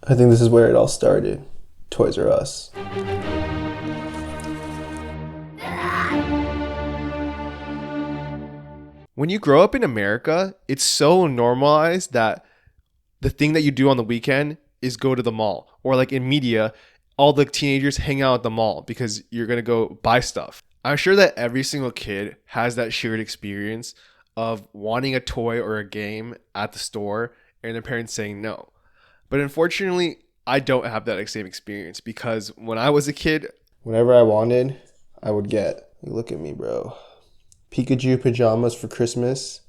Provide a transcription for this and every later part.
I think this is where it all started. Toys R Us. When you grow up in America, it's so normalized that the thing that you do on the weekend is go to the mall. Or like in media, all the teenagers hang out at the mall because you're going to go buy stuff. I'm sure that every single kid has that shared experience of wanting a toy or a game at the store and their parents saying no. But unfortunately, I don't have that same experience because when I was a kid, Whatever I wanted, I would get. Look at me, bro. Pikachu pajamas for Christmas.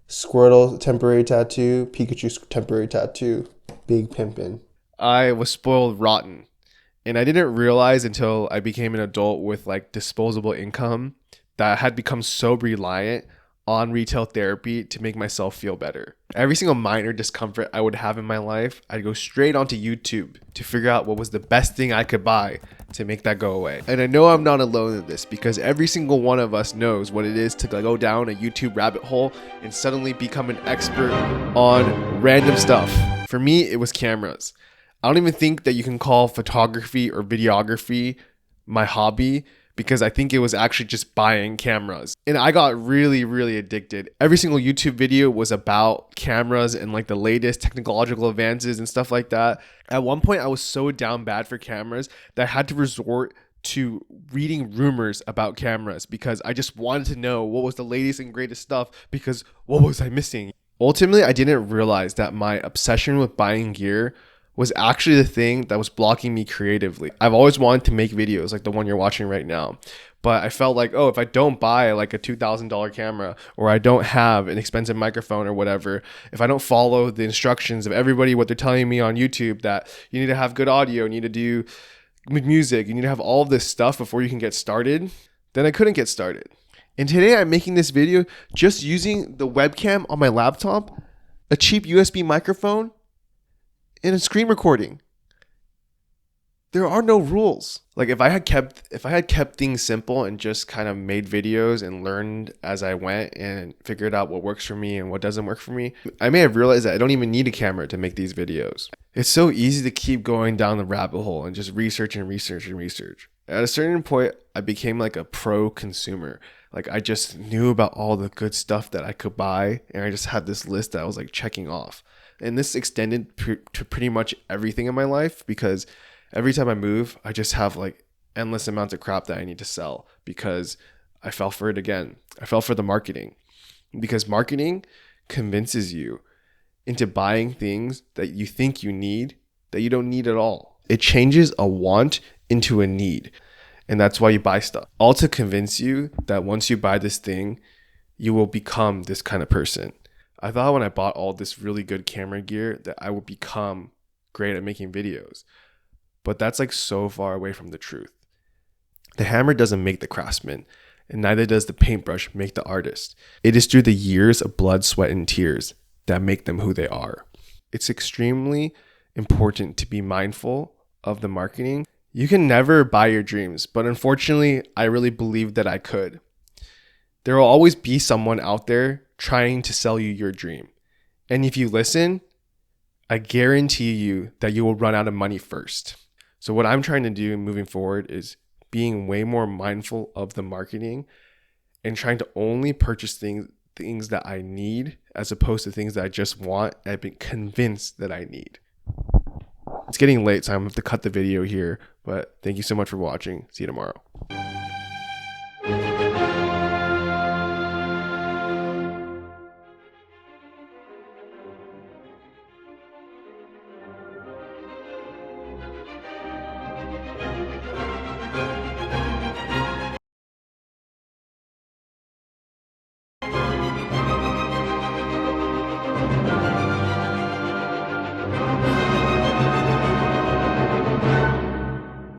Squirtle temporary tattoo. Pikachu temporary tattoo. Big pimpin'. I was spoiled rotten. And I didn't realize until I became an adult with like disposable income that I had become so reliant on retail therapy to make myself feel better. Every single minor discomfort I would have in my life, I'd go straight onto YouTube to figure out what was the best thing I could buy to make that go away. And I know I'm not alone in this because every single one of us knows what it is to go down a YouTube rabbit hole and suddenly become an expert on random stuff. For me, it was cameras. I don't even think that you can call photography or videography my hobby because I think it was actually just buying cameras. And I got really, really addicted. Every single YouTube video was about cameras and like the latest technological advances and stuff like that. At one point, I was so down bad for cameras that I had to resort to reading rumors about cameras because I just wanted to know what was the latest and greatest stuff because what was I missing? Ultimately, I didn't realize that my obsession with buying gear was actually the thing that was blocking me creatively. I've always wanted to make videos like the one you're watching right now. But I felt like, oh, if I don't buy like a $2,000 camera or I don't have an expensive microphone or whatever, if I don't follow the instructions of everybody, what they're telling me on YouTube that you need to have good audio, you need to do music, you need to have all of this stuff before you can get started, then I couldn't get started. And today I'm making this video just using the webcam on my laptop, a cheap USB microphone, in a screen recording. There are no rules. Like if I had kept things simple and just kind of made videos and learned as I went and figured out what works for me and what doesn't work for me, I may have realized that I don't even need a camera to make these videos. It's so easy to keep going down the rabbit hole and just research and research and research. At a certain point, I became like a pro consumer. Like I just knew about all the good stuff that I could buy and I just had this list that I was like checking off. And this extended to pretty much everything in my life because every time I move, I just have like endless amounts of crap that I need to sell because I fell for it again. I fell for the marketing because marketing convinces you into buying things that you think you need that you don't need at all. It changes a want into a need. And that's why you buy stuff. All to convince you that once you buy this thing, you will become this kind of person. I thought when I bought all this really good camera gear that I would become great at making videos. But that's like so far away from the truth. The hammer doesn't make the craftsman, and neither does the paintbrush make the artist. It is through the years of blood, sweat, and tears that make them who they are. It's extremely important to be mindful of the marketing. You can never buy your dreams, but unfortunately, I really believe that I could. There will always be someone out there trying to sell you your dream. And if you listen, I guarantee you that you will run out of money first. So what I'm trying to do moving forward is being way more mindful of the marketing and trying to only purchase things that I need as opposed to things that I just want and I've been convinced that I need. It's getting late, so I'm going to have to cut the video here, but thank you so much for watching. See you tomorrow.